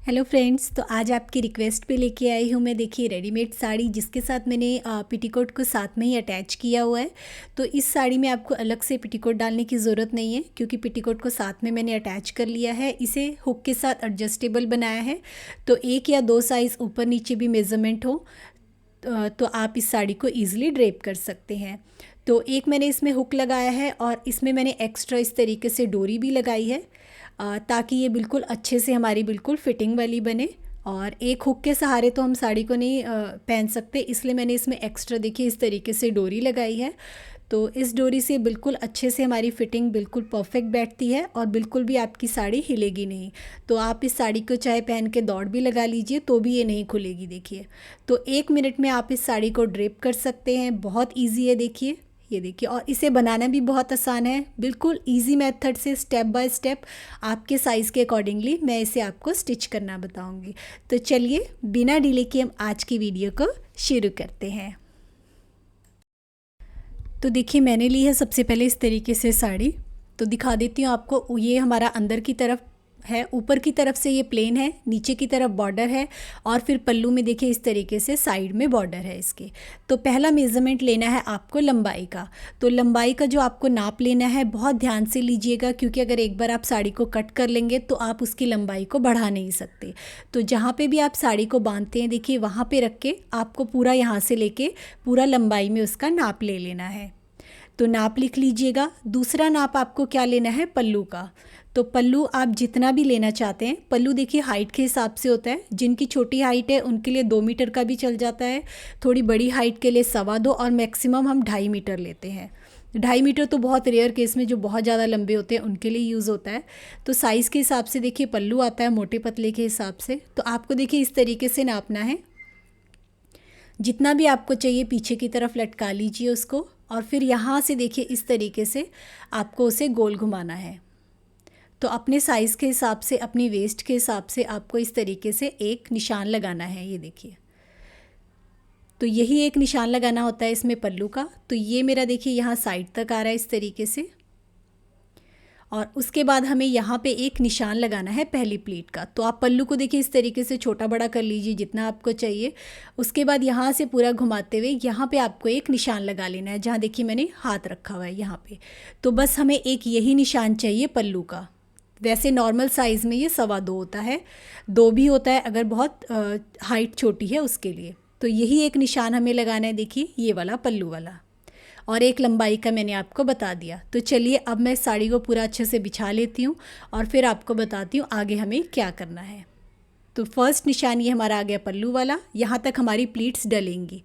Hello friends, तो आज आपकी रिक्वेस्ट पे लेके आई हूँ मैं। देखिए, रेडीमेड साड़ी जिसके साथ मैंने पेटीकोट को साथ में ही अटैच किया हुआ है। तो इस साड़ी में आपको अलग से पेटीकोट डालने की ज़रूरत नहीं है, क्योंकि पेटीकोट को साथ में मैंने अटैच कर लिया है। इसे हुक के साथ एडजस्टेबल बनाया है, तो 1 या 2 साइज़ ऊपर नीचे भी मेज़रमेंट हो तो आप इस साड़ी को ईज़िली ड्रेप कर सकते हैं। तो एक मैंने इसमें हुक लगाया है और इसमें मैंने एक्स्ट्रा इस तरीके से डोरी भी लगाई है, ताकि ये बिल्कुल अच्छे से हमारी बिल्कुल फिटिंग वाली बने। और एक हुक के सहारे तो हम साड़ी को नहीं पहन सकते, इसलिए मैंने इसमें एक्स्ट्रा देखिए इस तरीके से डोरी लगाई है। तो इस डोरी से बिल्कुल अच्छे से हमारी फिटिंग बिल्कुल परफेक्ट बैठती है और बिल्कुल भी आपकी साड़ी हिलेगी नहीं। तो आप इस साड़ी को चाहे पहन के दौड़ भी लगा लीजिए तो भी ये नहीं खुलेगी। देखिए, तो 1 मिनट में आप इस साड़ी को ड्रेप कर सकते हैं। बहुत ईजी है, देखिए, ये देखिए। और इसे बनाना भी बहुत आसान है, बिल्कुल इजी मेथड से स्टेप बाय स्टेप आपके साइज़ के अकॉर्डिंगली मैं इसे आपको स्टिच करना बताऊंगी। तो चलिए बिना डिले के हम आज की वीडियो को शुरू करते हैं। तो देखिए, मैंने ली है सबसे पहले इस तरीके से साड़ी। तो दिखा देती हूँ आपको। ये हमारा अंदर की तरफ है, ऊपर की तरफ से ये प्लेन है, नीचे की तरफ बॉर्डर है और फिर पल्लू में देखिए इस तरीके से साइड में बॉर्डर है इसके। तो पहला मेज़रमेंट लेना है आपको लंबाई का। तो लंबाई का जो आपको नाप लेना है बहुत ध्यान से लीजिएगा, क्योंकि अगर एक बार आप साड़ी को कट कर लेंगे तो आप उसकी लंबाई को बढ़ा नहीं सकते। तो जहाँ पे भी आप साड़ी को बांधते हैं, देखिए वहाँ पे रख के आपको पूरा यहाँ से लेके पूरा लंबाई में उसका नाप ले लेना है। तो नाप लिख लीजिएगा। दूसरा नाप आपको क्या लेना है, पल्लू का। तो पल्लू आप जितना भी लेना चाहते हैं, पल्लू देखिए हाइट के हिसाब से होता है। जिनकी छोटी हाइट है उनके लिए 2 मीटर का भी चल जाता है, थोड़ी बड़ी हाइट के लिए 2.25 और मैक्सिमम हम 2.5 मीटर लेते हैं। 2.5 मीटर तो बहुत रेयर केस में, जो बहुत ज़्यादा लंबे होते हैं उनके लिए यूज़ होता है। तो साइज़ के हिसाब से देखिए पल्लू आता है मोटे पतले के हिसाब से। तो आपको देखिए इस तरीके से नापना है। जितना भी आपको चाहिए पीछे की तरफ लटका लीजिए उसको, और फिर यहाँ से देखिए इस तरीके से आपको उसे गोल घुमाना है। तो अपने साइज़ के हिसाब से, अपनी वेस्ट के हिसाब से आपको इस तरीके से एक निशान लगाना है। ये देखिए, तो यही एक निशान लगाना होता है इसमें पल्लू का। तो ये मेरा देखिए यहाँ साइड तक आ रहा है इस तरीके से, और उसके बाद हमें यहाँ पे एक निशान लगाना है पहली प्लीट का। तो आप पल्लू को देखिए इस तरीके से छोटा बड़ा कर लीजिए जितना आपको चाहिए। उसके बाद यहाँ से पूरा घुमाते हुए यहाँ पे आपको एक निशान लगा लेना है, जहाँ देखिए मैंने हाथ रखा हुआ है यहाँ पे। तो बस हमें एक यही निशान चाहिए पल्लू का। वैसे नॉर्मल साइज़ में ये 2.25 होता है, 2 भी होता है अगर बहुत हाइट छोटी है उसके लिए। तो यही एक निशान हमें लगाना है, देखिए ये वाला पल्लू वाला। और एक लंबाई का मैंने आपको बता दिया। तो चलिए अब मैं साड़ी को पूरा अच्छे से बिछा लेती हूँ और फिर आपको बताती हूँ आगे हमें क्या करना है। तो फर्स्ट निशान ये हमारा आ गया पल्लू वाला, यहाँ तक हमारी प्लीट्स डलेंगी।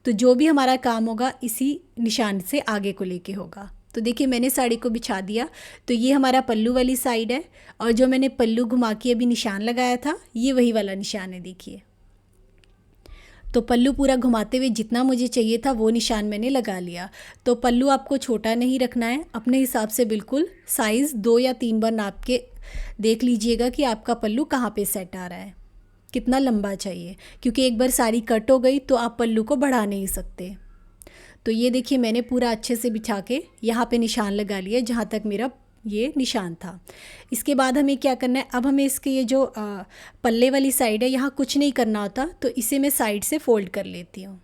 तो जो भी हमारा काम होगा इसी निशान से आगे को लेके होगा। तो देखिए मैंने साड़ी को बिछा दिया। तो ये हमारा पल्लू वाली साइड है, और जो मैंने पल्लू घुमा के अभी निशान लगाया था ये वही वाला निशान है, देखिए। तो पल्लू पूरा घुमाते हुए जितना मुझे चाहिए था वो निशान मैंने लगा लिया। तो पल्लू आपको छोटा नहीं रखना है, अपने हिसाब से बिल्कुल साइज़ 2 या 3 बार नाप के देख लीजिएगा कि आपका पल्लू कहाँ पे सेट आ रहा है, कितना लंबा चाहिए, क्योंकि एक बार साड़ी कट हो गई तो आप पल्लू को बढ़ा नहीं सकते। तो ये देखिए मैंने पूरा अच्छे से बिछा के यहाँ पे निशान लगा लिया जहाँ तक मेरा ये निशान था। इसके बाद हमें क्या करना है, अब हमें इसके ये जो पल्ले वाली साइड है यहाँ कुछ नहीं करना होता, तो इसे मैं साइड से फोल्ड कर लेती हूँ।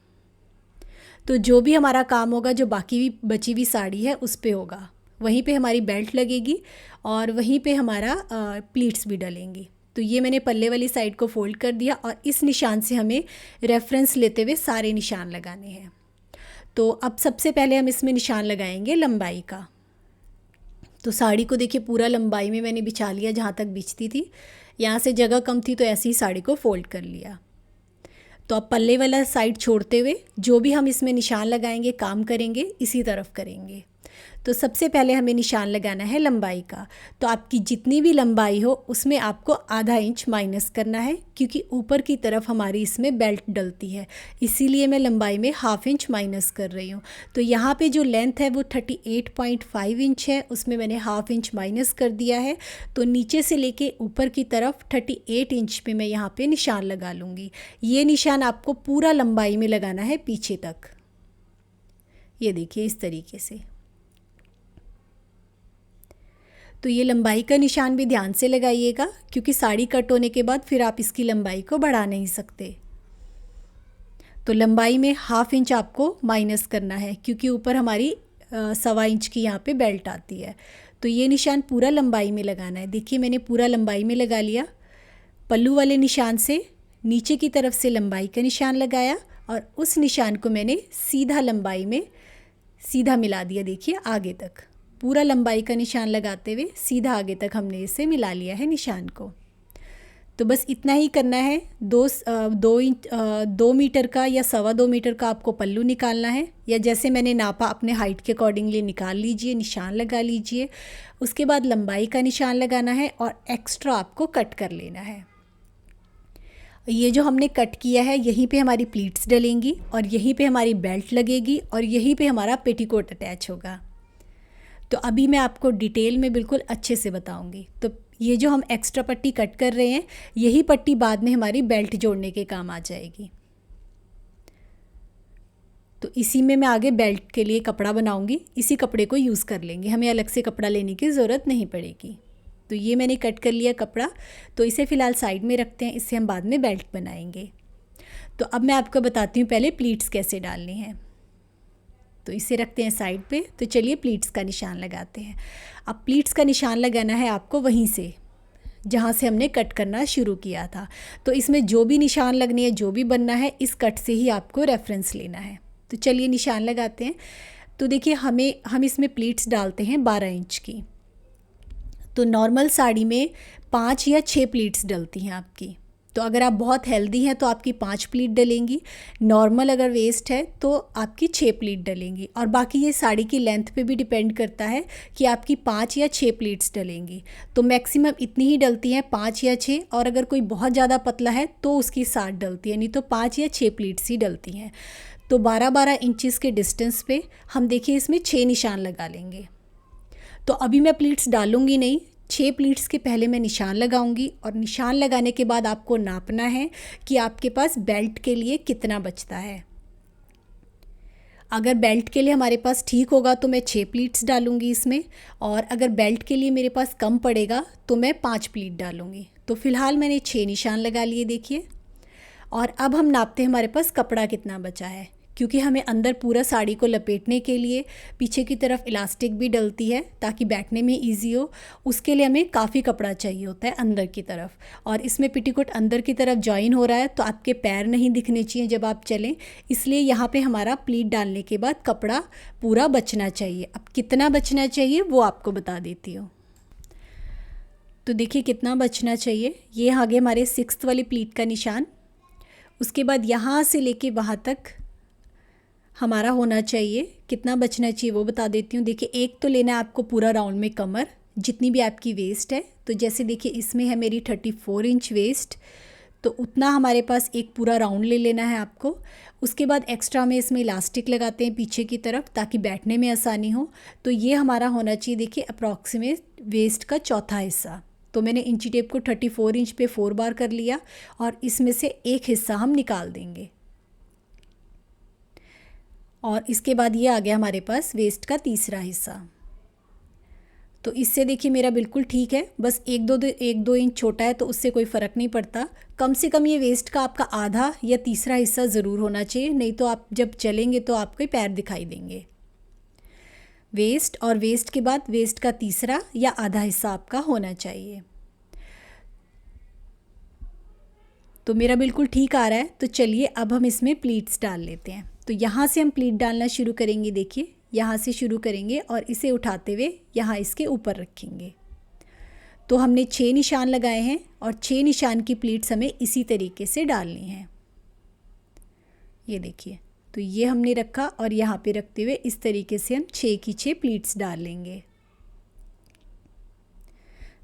तो जो भी हमारा काम होगा, जो बाकी भी बची हुई साड़ी है उस पे होगा, वहीं पे हमारी बेल्ट लगेगी और वहीं पे हमारा प्लीट्स भी डलेंगी। तो ये मैंने पल्ले वाली साइड को फोल्ड कर दिया, और इस निशान से हमें रेफरेंस लेते हुए सारे निशान लगाने हैं। तो अब सबसे पहले हम इसमें निशान लगाएंगे लंबाई का। तो साड़ी को देखिए पूरा लंबाई में मैंने बिछा लिया जहाँ तक बिछती थी। यहाँ से जगह कम थी तो ऐसे ही साड़ी को फोल्ड कर लिया। तो अब पल्ले वाला साइड छोड़ते हुए जो भी हम इसमें निशान लगाएंगे, काम करेंगे, इसी तरफ करेंगे। तो सबसे पहले हमें निशान लगाना है लंबाई का। तो आपकी जितनी भी लंबाई हो उसमें आपको आधा इंच माइनस करना है, क्योंकि ऊपर की तरफ हमारी इसमें बेल्ट डलती है, इसीलिए मैं लंबाई में ½ इंच माइनस कर रही हूँ। तो यहाँ पे जो लेंथ है वो 38.5 इंच है, उसमें मैंने ½ इंच माइनस कर दिया है। तो नीचे से लेके ऊपर की तरफ 38 इंच पे मैं यहाँ पे निशान लगा लूँगी। ये निशान आपको पूरा लंबाई में लगाना है पीछे तक, ये देखिए इस तरीके से। तो ये लंबाई का निशान भी ध्यान से लगाइएगा, क्योंकि साड़ी कट होने के बाद फिर आप इसकी लंबाई को बढ़ा नहीं सकते। तो लंबाई में 1/2 इंच आपको माइनस करना है, क्योंकि ऊपर हमारी 1.25 इंच की यहाँ पे बेल्ट आती है। तो ये निशान पूरा लंबाई में लगाना है। देखिए मैंने पूरा लंबाई में लगा लिया। पल्लू वाले निशान से नीचे की तरफ से लंबाई का निशान लगाया और उस निशान को मैंने सीधा लंबाई में सीधा मिला दिया। देखिए आगे तक पूरा लंबाई का निशान लगाते हुए सीधा आगे तक हमने इसे मिला लिया है निशान को। तो बस इतना ही करना है। 2 मीटर का या 2.25 मीटर का आपको पल्लू निकालना है, या जैसे मैंने नापा अपने हाइट के अकॉर्डिंगली निकाल लीजिए, निशान लगा लीजिए। उसके बाद लंबाई का निशान लगाना है और एक्स्ट्रा आपको कट कर लेना है। ये जो हमने कट किया है यहीं पे हमारी प्लीट्स डलेंगी और यहीं पे हमारी बेल्ट लगेगी और यहीं पे हमारा पेटीकोट अटैच होगा। तो अभी मैं आपको डिटेल में बिल्कुल अच्छे से बताऊंगी। तो ये जो हम एक्स्ट्रा पट्टी कट कर रहे हैं, यही पट्टी बाद में हमारी बेल्ट जोड़ने के काम आ जाएगी। तो इसी में मैं आगे बेल्ट के लिए कपड़ा बनाऊंगी। इसी कपड़े को यूज़ कर लेंगे, हमें अलग से कपड़ा लेने की ज़रूरत नहीं पड़ेगी। तो ये मैंने कट कर लिया कपड़ा, तो इसे फ़िलहाल साइड में रखते हैं, इससे हम बाद में बेल्ट बनाएंगे। तो अब मैं आपको बताती हूँ पहले प्लीट्स कैसे डालनी है। तो इसे रखते हैं साइड पे। तो चलिए प्लीट्स का निशान लगाते हैं। अब प्लीट्स का निशान लगाना है आपको वहीं से जहाँ से हमने कट करना शुरू किया था। तो इसमें जो भी निशान लगने है, जो भी बनना है, इस कट से ही आपको रेफरेंस लेना है। तो चलिए निशान लगाते हैं। तो देखिए हम इसमें प्लीट्स डालते हैं 12 इंच की। तो नॉर्मल साड़ी में 5 या 6 प्लीट्स डलती हैं आपकी। तो अगर आप बहुत हेल्दी हैं तो आपकी 5 प्लीट डलेंगी। नॉर्मल अगर वेस्ट है तो आपकी 6 प्लीट डलेंगी। और बाकी ये साड़ी की लेंथ पे भी डिपेंड करता है कि आपकी 5 या 6 प्लीट्स डलेंगी। तो मैक्सिमम इतनी ही डलती हैं, 5 या 6। और अगर कोई बहुत ज़्यादा पतला है तो उसकी 7 डलती है, नहीं तो 5 या 6 प्लीट्स ही डलती हैं। तो 12-12 इंचज़ के डिस्टेंस पे हम देखिए इसमें 6 निशान लगा लेंगे। तो अभी मैं प्लीट्स डालूंगी नहीं, 6 प्लीट्स के पहले मैं निशान लगाऊंगी और निशान लगाने के बाद आपको नापना है कि आपके पास बेल्ट के लिए कितना बचता है। अगर बेल्ट के लिए हमारे पास ठीक होगा तो मैं 6 प्लीट्स डालूंगी इसमें, और अगर बेल्ट के लिए मेरे पास कम पड़ेगा तो मैं 5 प्लीट डालूंगी। तो फ़िलहाल मैंने 6 निशान लगा लिए देखिए। और अब हम नापते हैं हमारे पास कपड़ा कितना बचा है, क्योंकि हमें अंदर पूरा साड़ी को लपेटने के लिए पीछे की तरफ इलास्टिक भी डलती है ताकि बैठने में इजी हो। उसके लिए हमें काफ़ी कपड़ा चाहिए होता है अंदर की तरफ। और इसमें पेटीकोट अंदर की तरफ जॉइन हो रहा है तो आपके पैर नहीं दिखने चाहिए जब आप चलें, इसलिए यहाँ पे हमारा प्लीट डालने के बाद कपड़ा पूरा बचना चाहिए। अब कितना बचना चाहिए वो आपको बता देती हूँ। तो देखिए कितना बचना चाहिए। ये आगे हमारे 6th वाली प्लीट का निशान। उसके बाद यहाँ से लेके वहाँ तक हमारा होना चाहिए। कितना बचना चाहिए वो बता देती हूँ। देखिए एक तो लेना है आपको पूरा राउंड में कमर, जितनी भी आपकी वेस्ट है। तो जैसे देखिए इसमें है मेरी 34 इंच वेस्ट, तो उतना हमारे पास एक पूरा राउंड ले लेना है आपको। उसके बाद एक्स्ट्रा में इसमें इलास्टिक लगाते हैं पीछे की तरफ ताकि बैठने में आसानी हो। तो ये हमारा होना चाहिए देखिए अप्रॉक्सीमेट वेस्ट का चौथा हिस्सा। तो मैंने इंची टेप को 34 इंच पे 4 बार कर लिया और इसमें से एक हिस्सा हम निकाल देंगे। और इसके बाद ये आ गया हमारे पास वेस्ट का तीसरा हिस्सा। तो इससे देखिए मेरा बिल्कुल ठीक है, बस 1-2 इंच छोटा है तो उससे कोई फ़र्क नहीं पड़ता। कम से कम ये वेस्ट का आपका आधा या तीसरा हिस्सा ज़रूर होना चाहिए, नहीं तो आप जब चलेंगे तो आपको पैर दिखाई देंगे। वेस्ट और वेस्ट के बाद वेस्ट का तीसरा या आधा हिस्सा आपका होना चाहिए। तो मेरा बिल्कुल ठीक आ रहा है। तो चलिए अब हम इसमें प्लीट्स डाल लेते हैं। तो यहाँ से हम प्लीट डालना शुरू करेंगे। देखिए यहाँ से शुरू करेंगे और इसे उठाते हुए यहाँ इसके ऊपर रखेंगे। तो हमने 6 निशान लगाए हैं और 6 निशान की प्लीट्स हमें इसी तरीके से डालनी है। ये देखिए, तो ये हमने रखा और यहाँ पे रखते हुए इस तरीके से हम 6 की 6 प्लीट्स डाल लेंगे।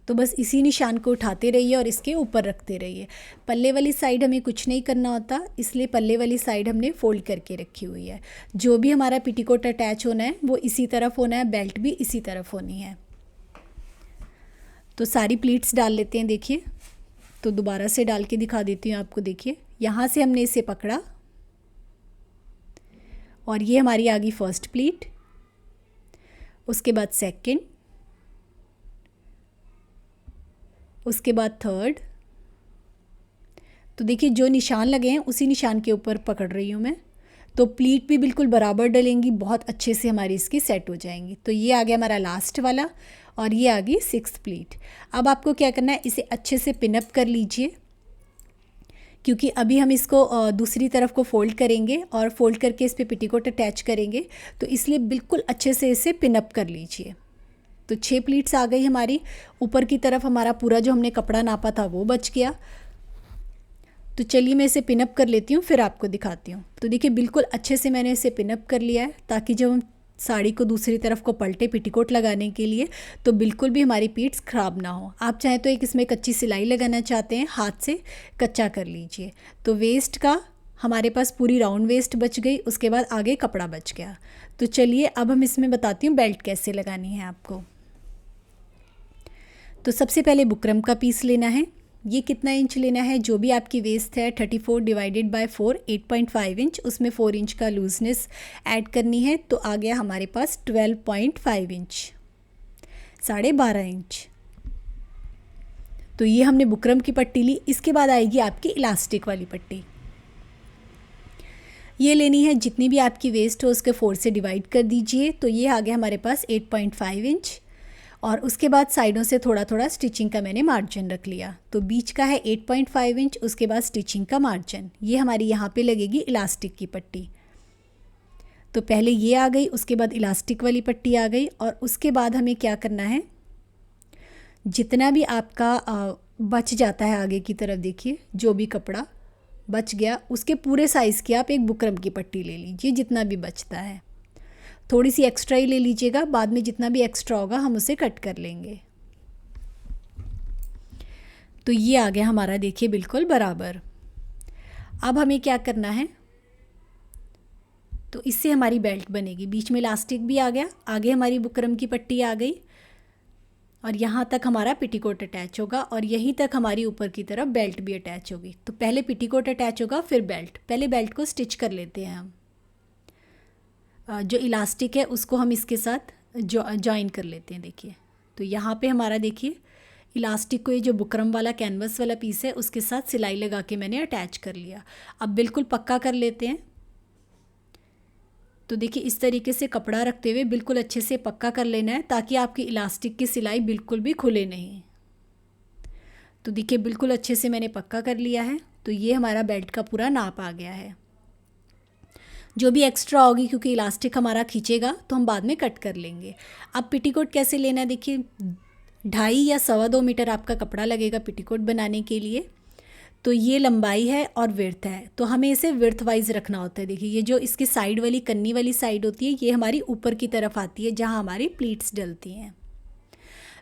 तो बस इसी निशान को उठाते रहिए और इसके ऊपर रखते रहिए। पल्ले वाली साइड हमें कुछ नहीं करना होता, इसलिए पल्ले वाली साइड हमने फोल्ड करके रखी हुई है। जो भी हमारा पेटीकोट अटैच होना है वो इसी तरफ होना है, बेल्ट भी इसी तरफ होनी है। तो सारी प्लीट्स डाल लेते हैं। देखिए तो दोबारा से डाल के दिखा देती हूँ आपको। देखिए यहाँ से हमने इसे पकड़ा और ये हमारी आ गई फर्स्ट प्लीट, उसके बाद सेकंड, उसके बाद थर्ड। तो देखिए जो निशान लगे हैं उसी निशान के ऊपर पकड़ रही हूँ मैं। तो प्लीट भी बिल्कुल बराबर डलेंगी, बहुत अच्छे से हमारी इसकी सेट हो जाएंगी। तो ये आ गया हमारा लास्ट वाला और ये आ गई 6th प्लीट। अब आपको क्या करना है, इसे अच्छे से पिनअप कर लीजिए, क्योंकि अभी हम इसको दूसरी तरफ को फ़ोल्ड करेंगे और फ़ोल्ड करके इस पर पेटीकोट अटैच करेंगे, तो इसलिए बिल्कुल अच्छे से इसे पिनअप कर लीजिए। तो 6 प्लीट्स आ गई हमारी। ऊपर की तरफ हमारा पूरा जो हमने कपड़ा नापा था वो बच गया। तो चलिए मैं इसे पिनअप कर लेती हूँ, फिर आपको दिखाती हूँ। तो देखिए बिल्कुल अच्छे से मैंने इसे पिनअप कर लिया है, ताकि जब हम साड़ी को दूसरी तरफ को पलटे पेटीकोट लगाने के लिए, तो बिल्कुल भी हमारी पीट्स ख़राब ना हो। आप चाहें तो एक इसमें कच्ची सिलाई लगाना चाहते हैं, हाथ से कच्चा कर लीजिए। तो वेस्ट का हमारे पास पूरी राउंड वेस्ट बच गई, उसके बाद आगे कपड़ा बच गया। तो चलिए अब हम इसमें बताती हूँ बेल्ट कैसे लगानी है आपको। तो सबसे पहले बुकरम का पीस लेना है। ये कितना इंच लेना है, जो भी आपकी वेस्ट है 34 डिवाइडेड बाय 4 8.5 इंच, उसमें 4 इंच का लूजनेस ऐड करनी है। तो आ गया हमारे पास 12.5 इंच, 12.5 इंच। तो ये हमने बुकरम की पट्टी ली। इसके बाद आएगी आपकी इलास्टिक वाली पट्टी। ये लेनी है, जितनी भी आपकी वेस्ट हो उसके 4 से डिवाइड कर दीजिए। तो ये आ गया हमारे पास 8.5 इंच और उसके बाद साइडों से थोड़ा थोड़ा स्टिचिंग का मैंने मार्जिन रख लिया। तो बीच का है 8.5 इंच, उसके बाद स्टिचिंग का मार्जिन। ये हमारी यहाँ पे लगेगी इलास्टिक की पट्टी। तो पहले ये आ गई, उसके बाद इलास्टिक वाली पट्टी आ गई और उसके बाद हमें क्या करना है, जितना भी आपका बच जाता है आगे की तरफ, देखिए जो भी कपड़ा बच गया उसके पूरे साइज़ की आप एक बुकरम की पट्टी ले लीजिए, जितना भी बचता है। थोड़ी सी एक्स्ट्रा ही ले लीजिएगा, बाद में जितना भी एक्स्ट्रा होगा हम उसे कट कर लेंगे। तो ये आ गया हमारा, देखिए बिल्कुल बराबर। अब हमें क्या करना है, तो इससे हमारी बेल्ट बनेगी। बीच में इलास्टिक भी आ गया, आगे हमारी बुकरम की पट्टी आ गई और यहाँ तक हमारा पेटीकोट अटैच होगा और यहीं तक हमारी ऊपर की तरफ बेल्ट भी अटैच होगी। तो पहले पेटीकोट अटैच होगा फिर बेल्ट। पहले बेल्ट को स्टिच कर लेते हैं हम। जो इलास्टिक है उसको हम इसके साथ जॉइन कर लेते हैं। देखिए तो यहाँ पे हमारा, देखिए इलास्टिक को ये जो बुकरम वाला कैनवस वाला पीस है उसके साथ सिलाई लगा के मैंने अटैच कर लिया। अब बिल्कुल पक्का कर लेते हैं। तो देखिए इस तरीके से कपड़ा रखते हुए बिल्कुल अच्छे से पक्का कर लेना है, ताकि आपकी इलास्टिक की सिलाई बिल्कुल भी खुले नहीं। तो देखिए बिल्कुल अच्छे से मैंने पक्का कर लिया है। तो ये हमारा बेल्ट का पूरा नाप आ गया है। जो भी एक्स्ट्रा होगी, क्योंकि इलास्टिक हमारा खींचेगा तो हम बाद में कट कर लेंगे। अब पेटीकोट कैसे लेना है, देखिए 2.5 या 2.25 मीटर आपका कपड़ा लगेगा पेटीकोट बनाने के लिए। तो ये लंबाई है और विड्थ है, तो हमें इसे विड्थ वाइज रखना होता है। देखिए ये जो इसकी साइड वाली कन्नी वाली साइड होती है, ये हमारी ऊपर की तरफ आती है जहाँ हमारी प्लीट्स डलती हैं।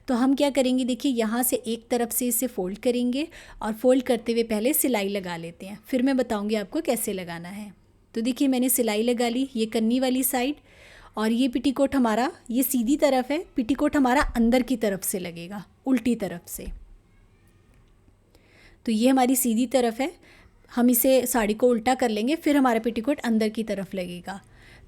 तो हम क्या करेंगे, देखिए यहाँ से एक तरफ से इसे फ़ोल्ड करेंगे और फ़ोल्ड करते हुए पहले सिलाई लगा लेते हैं, फिर मैं बताऊँगी आपको कैसे लगाना है। तो देखिए मैंने सिलाई लगा ली, ये कन्नी वाली साइड, और ये पेटीकोट हमारा ये सीधी तरफ है, पेटीकोट हमारा अंदर की तरफ से लगेगा, उल्टी तरफ से। तो ये हमारी सीधी तरफ है, हम इसे साड़ी को उल्टा कर लेंगे, फिर हमारा पेटीकोट अंदर की तरफ लगेगा।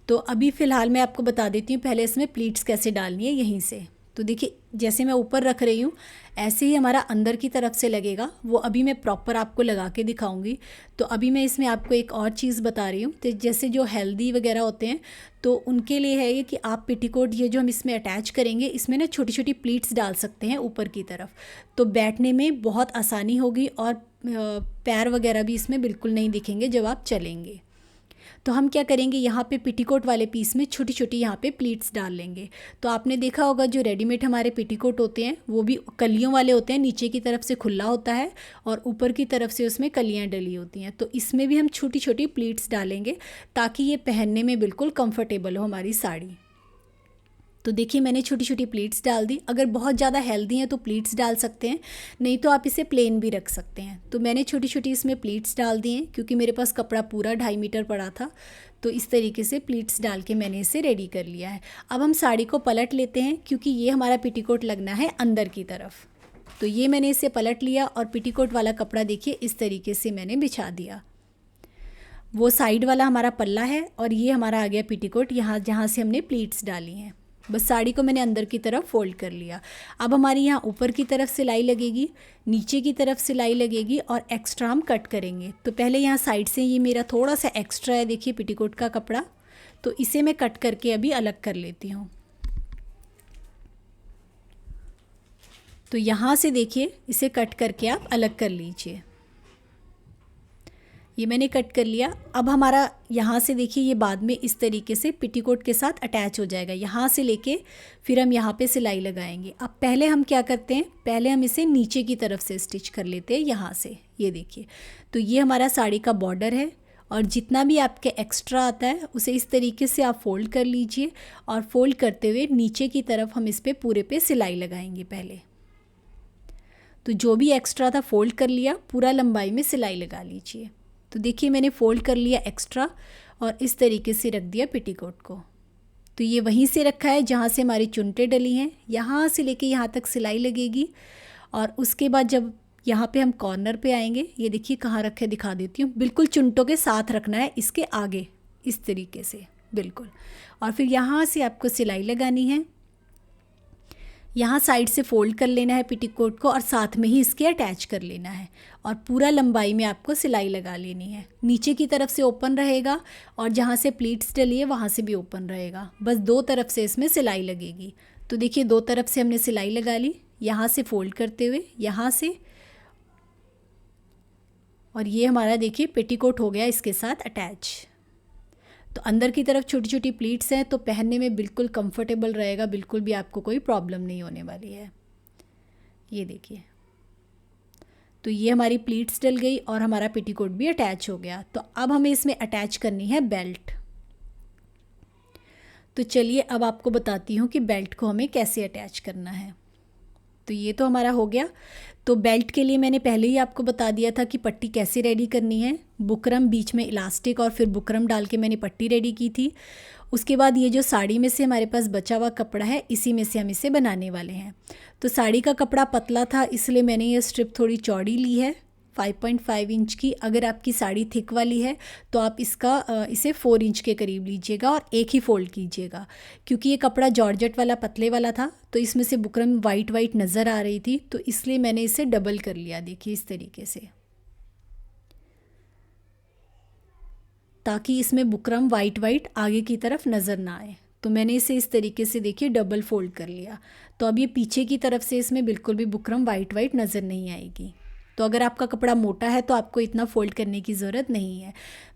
तो अभी फ़िलहाल मैं आपको बता देती हूँ पहले इसमें प्लीट्स कैसे डालनी है यहीं से। तो देखिए जैसे मैं ऊपर रख रही हूँ ऐसे ही हमारा अंदर की तरफ से लगेगा, वो अभी मैं प्रॉपर आपको लगा के दिखाऊंगी। तो अभी मैं इसमें आपको एक और चीज़ बता रही हूँ, तो जैसे जो हेल्दी वगैरह होते हैं तो उनके लिए है ये कि आप पेटीकोट ये जो हम इसमें अटैच करेंगे, इसमें ना छोटी छोटी प्लीट्स डाल सकते हैं ऊपर की तरफ, तो बैठने में बहुत आसानी होगी और पैर वगैरह भी इसमें बिल्कुल नहीं दिखेंगे जब आप चलेंगे। तो हम क्या करेंगे, यहाँ पे पेटीकोट वाले पीस में छोटी छोटी यहाँ पे प्लीट्स डाल लेंगे। तो आपने देखा होगा जो रेडीमेड हमारे पेटीकोट होते हैं वो भी कलियों वाले होते हैं, नीचे की तरफ से खुला होता है और ऊपर की तरफ से उसमें कलियाँ डली होती हैं। तो इसमें भी हम छोटी छोटी प्लीट्स डालेंगे ताकि ये पहनने में बिल्कुल कंफर्टेबल हो हमारी साड़ी। तो देखिए मैंने छोटी छोटी प्लीट्स डाल दी। अगर बहुत ज़्यादा हेल्दी हैं तो प्लीट्स डाल सकते हैं, नहीं तो आप इसे प्लेन भी रख सकते हैं। तो मैंने छोटी छोटी इसमें प्लीट्स डाल दी हैं, क्योंकि मेरे पास कपड़ा पूरा 2.5 मीटर पड़ा था। तो इस तरीके से प्लीट्स डाल के मैंने इसे रेडी कर लिया है। अब हम साड़ी को पलट लेते हैं, क्योंकि ये हमारा पेटीकोट लगना है अंदर की तरफ। तो ये मैंने इसे पलट लिया और पेटीकोट वाला कपड़ा देखिए इस तरीके से मैंने बिछा दिया। वो साइड वाला हमारा पल्ला है और ये हमारा आ गया पेटीकोट, यहाँ जहाँ से हमने प्लीट्स डाली हैं। बस साड़ी को मैंने अंदर की तरफ फोल्ड कर लिया। अब हमारी यहाँ ऊपर की तरफ सिलाई लगेगी, नीचे की तरफ सिलाई लगेगी और एक्स्ट्रा हम कट करेंगे। तो पहले यहाँ साइड से ये मेरा थोड़ा सा एक्स्ट्रा है, देखिए पेटीकोट का कपड़ा, तो इसे मैं कट करके अभी अलग कर लेती हूँ। तो यहाँ से देखिए इसे कट करके आप अलग कर लीजिए। ये मैंने कट कर लिया। अब हमारा यहाँ से देखिए ये बाद में इस तरीके से पेटीकोट के साथ अटैच हो जाएगा। यहाँ से लेके फिर हम यहाँ पे सिलाई लगाएंगे। अब पहले हम क्या करते हैं, पहले हम इसे नीचे की तरफ से स्टिच कर लेते हैं यहाँ से। ये देखिए, तो ये हमारा साड़ी का बॉर्डर है और जितना भी आपके एक्स्ट्रा आता है उसे इस तरीके से आप फोल्ड कर लीजिए और फोल्ड करते हुए नीचे की तरफ हम इस पर पूरे पे सिलाई लगाएंगे पहले। तो जो भी एक्स्ट्रा था फोल्ड कर लिया, पूरा लंबाई में सिलाई लगा लीजिए। तो देखिए मैंने फ़ोल्ड कर लिया एक्स्ट्रा और इस तरीके से रख दिया पेटीकोट को। तो ये वहीं से रखा है जहाँ से हमारी चुनटें डली हैं, यहाँ से लेके यहाँ तक सिलाई लगेगी। और उसके बाद जब यहाँ पे हम कॉर्नर पे आएंगे, ये देखिए कहाँ रखे दिखा देती हूँ, बिल्कुल चुनटों के साथ रखना है, इसके आगे इस तरीके से बिल्कुल। और फिर यहाँ से आपको सिलाई लगानी है, यहाँ साइड से फ़ोल्ड कर लेना है पेटीकोट को और साथ में ही इसके अटैच कर लेना है और पूरा लंबाई में आपको सिलाई लगा लेनी है। नीचे की तरफ से ओपन रहेगा और जहाँ से प्लीट्स डली है वहाँ से भी ओपन रहेगा, बस दो तरफ से इसमें सिलाई लगेगी। तो देखिए दो तरफ से हमने सिलाई लगा ली, यहाँ से फ़ोल्ड करते हुए यहाँ से, और ये हमारा देखिए पेटीकोट हो गया इसके साथ अटैच। तो अंदर की तरफ छोटी छोटी प्लीट्स हैं तो पहनने में बिल्कुल कंफर्टेबल रहेगा, बिल्कुल भी आपको कोई प्रॉब्लम नहीं होने वाली है। ये देखिए, तो ये हमारी प्लीट्स डल गई और हमारा पेटीकोट भी अटैच हो गया। तो अब हमें इसमें अटैच करनी है बेल्ट। तो चलिए अब आपको बताती हूँ कि बेल्ट को हमें कैसे अटैच करना है। तो ये तो हमारा हो गया। तो बेल्ट के लिए मैंने पहले ही आपको बता दिया था कि पट्टी कैसे रेडी करनी है। बुकरम, बीच में इलास्टिक और फिर बुकरम डाल के मैंने पट्टी रेडी की थी। उसके बाद ये जो साड़ी में से हमारे पास बचा हुआ कपड़ा है, इसी में से हम इसे बनाने वाले हैं। तो साड़ी का कपड़ा पतला था इसलिए मैंने ये स्ट्रिप थोड़ी चौड़ी ली है, 5.5 इंच की। अगर आपकी साड़ी थिक वाली है तो आप इसे 4 इंच के करीब लीजिएगा और एक ही फ़ोल्ड कीजिएगा, क्योंकि ये कपड़ा जॉर्जेट वाला पतले वाला था तो इसमें से बुकरम वाइट वाइट नज़र आ रही थी, तो इसलिए मैंने इसे डबल कर लिया। देखिए इस तरीके से, ताकि इसमें बुकरम वाइट वाइट आगे की तरफ नज़र ना आए। तो मैंने इसे इस तरीके से देखिए डबल फोल्ड कर लिया। तो अब ये पीछे की तरफ से इसमें बिल्कुल भी बुकरम वाइट वाइट नज़र नहीं आएगी। तो अगर आपका कपड़ा मोटा है तो आपको इतना फ़ोल्ड करने की ज़रूरत नहीं है।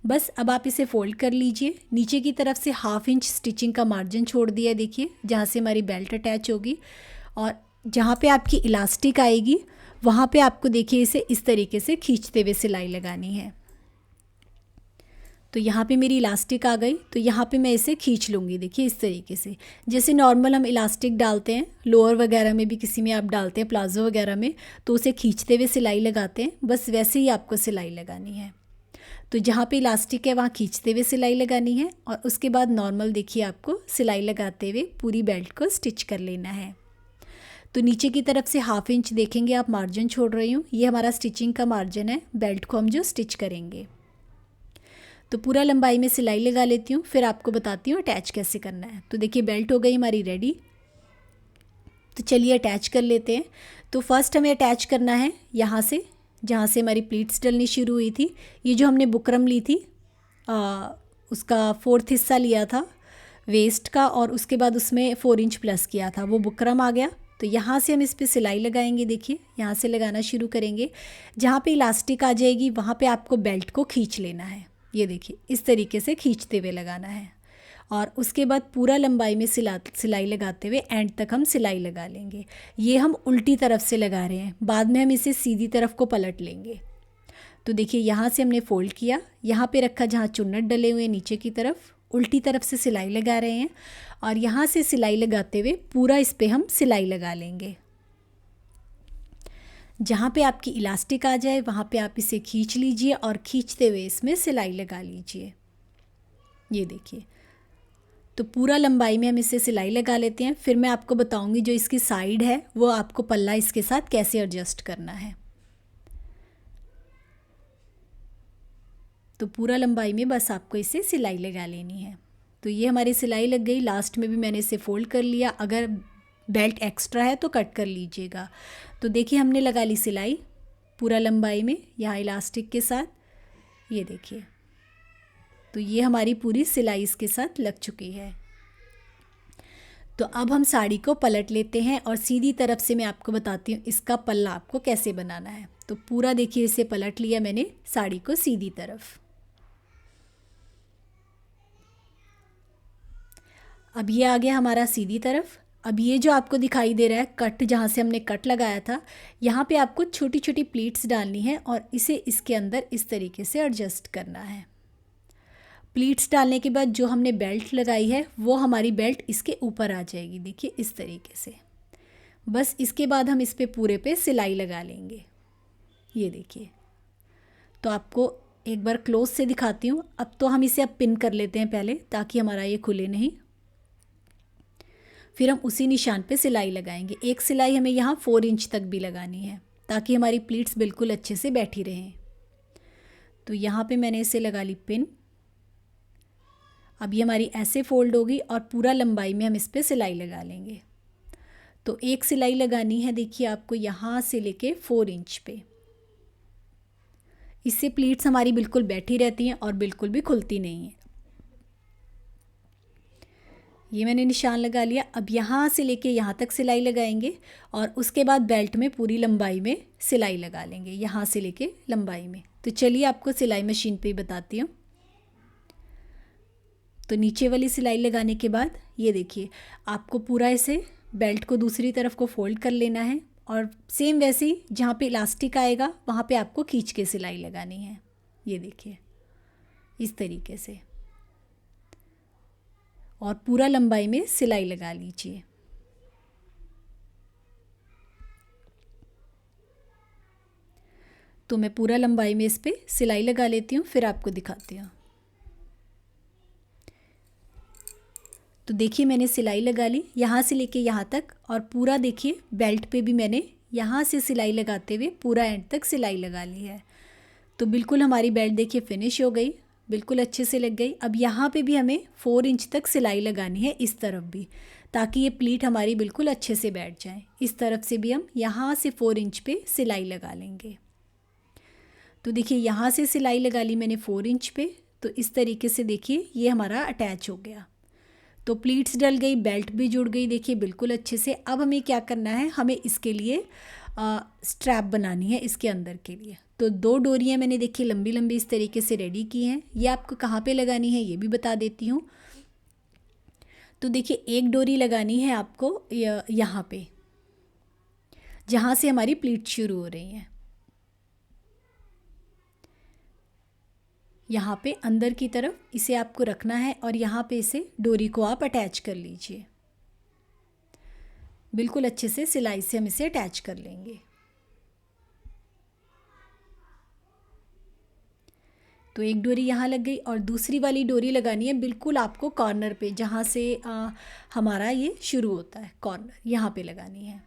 बस अब आप इसे फ़ोल्ड कर लीजिए। नीचे की तरफ से 1/2 इंच स्टिचिंग का मार्जिन छोड़ दिया है, देखिए जहाँ से हमारी बेल्ट अटैच होगी। और जहाँ पे आपकी इलास्टिक आएगी वहाँ पे आपको देखिए इसे इस तरीके से खींचते हुए सिलाई लगानी है। तो यहाँ पे मेरी इलास्टिक आ गई, तो यहाँ पे मैं इसे खींच लूँगी। देखिए इस तरीके से, जैसे नॉर्मल हम इलास्टिक डालते हैं लोअर वगैरह में भी, किसी में आप डालते हैं प्लाजो वगैरह में, तो उसे खींचते हुए सिलाई लगाते हैं, बस वैसे ही आपको सिलाई लगानी है। तो जहाँ पे इलास्टिक है वहाँ खींचते हुए सिलाई लगानी है और उसके बाद नॉर्मल देखिए आपको सिलाई लगाते हुए पूरी बेल्ट को स्टिच कर लेना है। तो नीचे की तरफ से 1/2 इंच देखेंगे आप मार्जिन छोड़ रही हूँ, ये हमारा स्टिचिंग का मार्जिन है बेल्ट को हम जो स्टिच करेंगे। तो पूरा लंबाई में सिलाई लगा लेती हूँ, फिर आपको बताती हूँ अटैच कैसे करना है। तो देखिए बेल्ट हो गई हमारी रेडी। तो चलिए अटैच कर लेते हैं। तो फर्स्ट हमें अटैच करना है यहाँ से, जहाँ से हमारी प्लीट्स डलनी शुरू हुई थी। ये जो हमने बुकरम ली थी उसका 4th हिस्सा लिया था वेस्ट का, और उसके बाद उसमें 4 इंच प्लस किया था, वो बुकरम आ गया। तो यहाँ से हम इस पर सिलाई लगाएंगे। देखिए यहाँ से लगाना शुरू करेंगे, जहाँ पे इलास्टिक आ जाएगी वहाँ पे आपको बेल्ट को खींच लेना है। ये देखिए इस तरीके से खींचते हुए लगाना है और उसके बाद पूरा लंबाई में सिलाई लगाते हुए एंड तक हम सिलाई लगा लेंगे। ये हम उल्टी तरफ से लगा रहे हैं, बाद में हम इसे सीधी तरफ को पलट लेंगे। तो देखिए यहाँ से हमने फ़ोल्ड किया, यहाँ पे रखा जहाँ चुन्नट डले हुए नीचे की तरफ, उल्टी तरफ से सिलाई लगा रहे हैं और यहाँ से सिलाई लगाते हुए पूरा इस पर हम सिलाई लगा लेंगे। जहाँ पे आपकी इलास्टिक आ जाए वहाँ पे आप इसे खींच लीजिए और खींचते हुए इसमें सिलाई लगा लीजिए। ये देखिए, तो पूरा लंबाई में हम इसे सिलाई लगा लेते हैं। फिर मैं आपको बताऊंगी जो इसकी साइड है वो आपको पल्ला इसके साथ कैसे एडजस्ट करना है। तो पूरा लंबाई में बस आपको इसे सिलाई लगा लेनी है। तो ये हमारी सिलाई लग गई। लास्ट में भी मैंने इसे फ़ोल्ड कर लिया। अगर बेल्ट एक्स्ट्रा है तो कट कर लीजिएगा। तो देखिए हमने लगा ली सिलाई पूरा लंबाई में यहाँ इलास्टिक के साथ, ये देखिए। तो ये हमारी पूरी सिलाई इसके साथ लग चुकी है। तो अब हम साड़ी को पलट लेते हैं और सीधी तरफ से मैं आपको बताती हूँ इसका पल्ला आपको कैसे बनाना है। तो पूरा देखिए इसे पलट लिया मैंने साड़ी को सीधी तरफ। अब ये आ गया हमारा सीधी तरफ। अब ये जो आपको दिखाई दे रहा है कट, जहाँ से हमने कट लगाया था, यहाँ पे आपको छोटी छोटी प्लीट्स डालनी है और इसे इसके अंदर इस तरीके से एडजस्ट करना है। प्लीट्स डालने के बाद जो हमने बेल्ट लगाई है वो हमारी बेल्ट इसके ऊपर आ जाएगी, देखिए इस तरीके से। बस इसके बाद हम इस पे पूरे पे सिलाई लगा लेंगे, ये देखिए। तो आपको एक बार क्लोज से दिखाती हूँ। अब तो हम इसे अब पिन कर लेते हैं पहले, ताकि हमारा ये खुले नहीं। फिर हम उसी निशान पे सिलाई लगाएंगे। एक सिलाई हमें यहाँ 4 इंच तक भी लगानी है, ताकि हमारी प्लीट्स बिल्कुल अच्छे से बैठी रहें। तो यहाँ पे मैंने इसे लगा ली पिन। अब ये हमारी ऐसे फोल्ड होगी और पूरा लंबाई में हम इस पर सिलाई लगा लेंगे। तो एक सिलाई लगानी है, देखिए आपको यहाँ से लेके 4 इंच पे। इससे प्लीट्स हमारी बिल्कुल बैठी रहती हैं और बिल्कुल भी खुलती नहीं है। ये मैंने निशान लगा लिया। अब यहाँ से लेके यहाँ तक सिलाई लगाएंगे और उसके बाद बेल्ट में पूरी लंबाई में सिलाई लगा लेंगे, यहाँ से लेके लंबाई में। तो चलिए आपको सिलाई मशीन पे ही बताती हूँ। तो नीचे वाली सिलाई लगाने के बाद ये देखिए आपको पूरा ऐसे बेल्ट को दूसरी तरफ को फोल्ड कर लेना है और सेम वैसे ही जहाँ पे इलास्टिक आएगा वहाँ पे आपको खींच के सिलाई लगानी है, ये देखिए इस तरीके से। और पूरा लंबाई में सिलाई लगा लीजिए। तो मैं पूरा लंबाई में इस पे सिलाई लगा लेती हूँ, फिर आपको दिखाती हूँ। तो देखिए मैंने सिलाई लगा ली यहाँ से लेके यहाँ तक, और पूरा देखिए बेल्ट पे भी मैंने यहाँ से सिलाई लगाते हुए पूरा एंड तक सिलाई लगा ली है। तो बिल्कुल हमारी बेल्ट देखिए फिनिश हो गई, बिल्कुल अच्छे से लग गई। अब यहाँ पे भी हमें 4 इंच तक सिलाई लगानी है इस तरफ भी, ताकि ये प्लीट हमारी बिल्कुल अच्छे से बैठ जाए। इस तरफ से भी हम यहाँ से 4 इंच पे सिलाई लगा लेंगे। तो देखिए यहाँ से सिलाई लगा ली मैंने 4 इंच पे। तो इस तरीके से देखिए ये हमारा अटैच हो गया। तो प्लीट्स डल गई, बेल्ट भी जुड़ गई, देखिए बिल्कुल अच्छे से। अब हमें क्या करना है, हमें इसके लिए स्ट्रैप बनानी है इसके अंदर के लिए। तो 2 डोरियाँ मैंने देखिए लंबी लंबी इस तरीके से रेडी की हैं। ये आपको कहाँ पे लगानी है ये भी बता देती हूँ। तो देखिए एक डोरी लगानी है आपको यहाँ पे, जहाँ से हमारी प्लीट शुरू हो रही हैं। यहाँ पे अंदर की तरफ इसे आपको रखना है और यहाँ पे इसे डोरी को आप अटैच कर लीजिए। बिल्कुल अच्छे से सिलाई से हम इसे अटैच कर लेंगे। तो एक डोरी यहाँ लग गई और दूसरी वाली डोरी लगानी है बिल्कुल आपको कॉर्नर पे, जहाँ से हमारा ये शुरू होता है कॉर्नर, यहाँ पे लगानी है।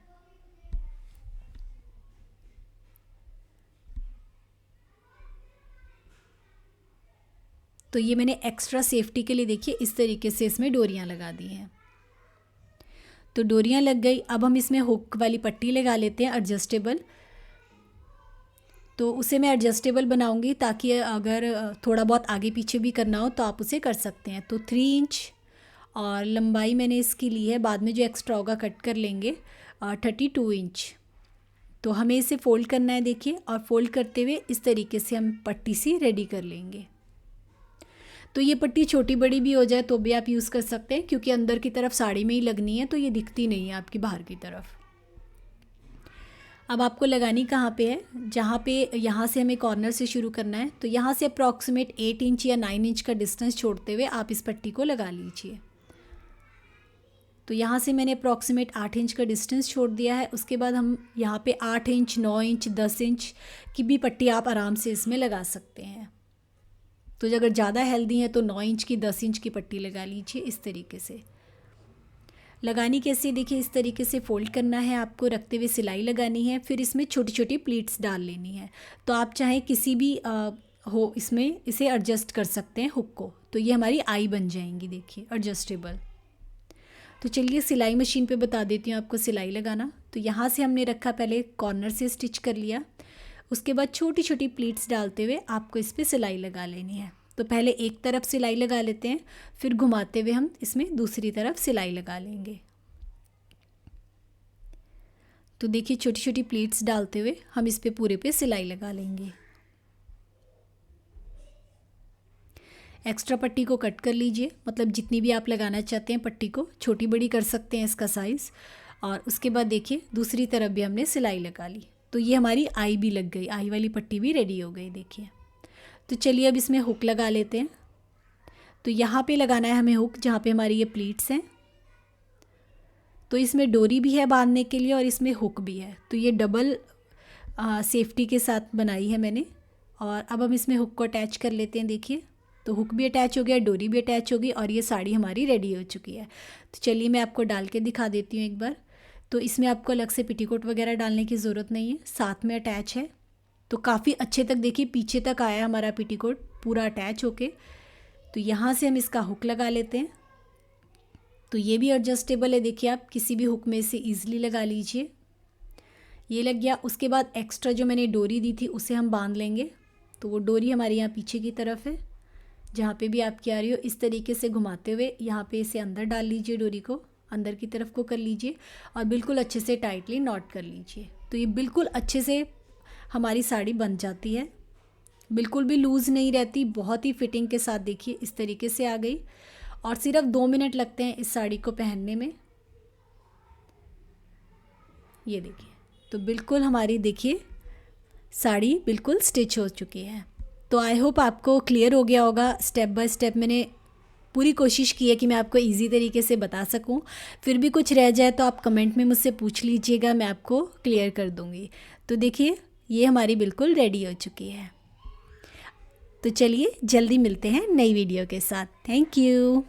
तो ये मैंने एक्स्ट्रा सेफ्टी के लिए देखिए इस तरीके से इसमें डोरियाँ लगा दी हैं। तो डोरियाँ लग गई। अब हम इसमें हुक वाली पट्टी लगा लेते हैं एडजस्टेबल। तो उसे मैं एडजस्टेबल बनाऊंगी ताकि अगर थोड़ा बहुत आगे पीछे भी करना हो तो आप उसे कर सकते हैं। तो 3 इंच और लंबाई मैंने इसकी ली है, बाद में जो एक्स्ट्रा होगा कट कर लेंगे, 32 इंच। तो हमें इसे फ़ोल्ड करना है देखिए, और फोल्ड करते हुए इस तरीके से हम पट्टी सी रेडी कर लेंगे। तो ये पट्टी छोटी बड़ी भी हो जाए तो भी आप यूज़ कर सकते हैं, क्योंकि अंदर की तरफ साड़ी में ही लगनी है तो ये दिखती नहीं है आपकी बाहर की तरफ। अब आपको लगानी कहाँ पे है, जहाँ पे यहाँ से हमें कॉर्नर से शुरू करना है। तो यहाँ से अप्रॉक्सीमेट 8 इंच या 9 इंच का डिस्टेंस छोड़ते हुए आप इस पट्टी को लगा लीजिए। तो यहाँ से मैंने अप्रॉक्सीमेट 8 इंच का डिस्टेंस छोड़ दिया है। उसके बाद हम यहाँ पे 8 इंच, 9 इंच, 10 इंच की भी पट्टी आप आराम से इसमें लगा सकते हैं। तो अगर ज़्यादा हेल्दी है तो 9 इंच की, 10 इंच की पट्टी लगा लीजिए। इस तरीके से लगानी कैसे, देखिए इस तरीके से फ़ोल्ड करना है आपको, रखते हुए सिलाई लगानी है, फिर इसमें छोटी छोटी प्लीट्स डाल लेनी है। तो आप चाहे किसी भी हो इसमें इसे एडजस्ट कर सकते हैं हुक को। तो ये हमारी आई बन जाएंगी, देखिए एडजस्टेबल। तो चलिए सिलाई मशीन पे बता देती हूँ आपको सिलाई लगाना। तो यहाँ से हमने रखा, पहले कॉर्नर से स्टिच कर लिया, उसके बाद छोटी छोटी प्लीट्स डालते हुए आपको इस पर सिलाई लगा लेनी है। तो पहले एक तरफ सिलाई लगा लेते हैं, फिर घुमाते हुए हम इसमें दूसरी तरफ सिलाई लगा लेंगे। तो देखिए छोटी छोटी प्लीट्स डालते हुए हम इस पे पूरे पे सिलाई लगा लेंगे। एक्स्ट्रा पट्टी को कट कर लीजिए, मतलब जितनी भी आप लगाना चाहते हैं पट्टी को छोटी बड़ी कर सकते हैं इसका साइज़। और उसके बाद देखिए दूसरी तरफ भी हमने सिलाई लगा ली, तो ये हमारी आई भी लग गई, आई वाली पट्टी भी रेडी हो गई देखिए। तो चलिए अब इसमें हुक लगा लेते हैं। तो यहाँ पे लगाना है हमें हुक, जहाँ पे हमारी ये प्लीट्स हैं। तो इसमें डोरी भी है बांधने के लिए और इसमें हुक भी है, तो ये डबल सेफ्टी के साथ बनाई है मैंने। और अब हम इसमें हुक को अटैच कर लेते हैं, देखिए तो हुक भी अटैच हो गया, डोरी भी अटैच होगी और ये साड़ी हमारी रेडी हो चुकी है। तो चलिए मैं आपको डाल के दिखा देती हूँ एक बार। तो इसमें आपको अलग से पेटीकोट वगैरह डालने की ज़रूरत नहीं है, साथ में अटैच है। तो काफ़ी अच्छे तक देखिए पीछे तक आया हमारा पेटीकोट पूरा अटैच होके। तो यहाँ से हम इसका हुक लगा लेते हैं। तो ये भी एडजस्टेबल है, देखिए आप किसी भी हुक में से ईज़िली लगा लीजिए। ये लग गया। उसके बाद एक्स्ट्रा जो मैंने डोरी दी थी उसे हम बांध लेंगे। तो वो डोरी हमारे यहाँ पीछे की तरफ है, जहाँ पे भी आपकी आ रही हो इस तरीके से घुमाते हुए यहाँ पे इसे अंदर डाल लीजिए, डोरी को अंदर की तरफ को कर लीजिए और बिल्कुल अच्छे से टाइटली नॉट कर लीजिए। तो ये बिल्कुल अच्छे से हमारी साड़ी बन जाती है, बिल्कुल भी लूज़ नहीं रहती, बहुत ही फिटिंग के साथ देखिए इस तरीके से आ गई। और सिर्फ 2 मिनट लगते हैं इस साड़ी को पहनने में। ये देखिए, तो बिल्कुल हमारी देखिए साड़ी बिल्कुल स्टिच हो चुकी है। तो आई होप आपको क्लियर हो गया होगा। स्टेप बाय स्टेप मैंने पूरी कोशिश की है कि मैं आपको इजी तरीके से बता सकूं। फिर भी कुछ रह जाए तो आप कमेंट में मुझसे पूछ लीजिएगा, मैं आपको क्लियर कर दूंगी। तो देखिए ये हमारी बिल्कुल रेडी हो चुकी है। तो चलिए जल्दी मिलते हैं नई वीडियो के साथ। Thank you.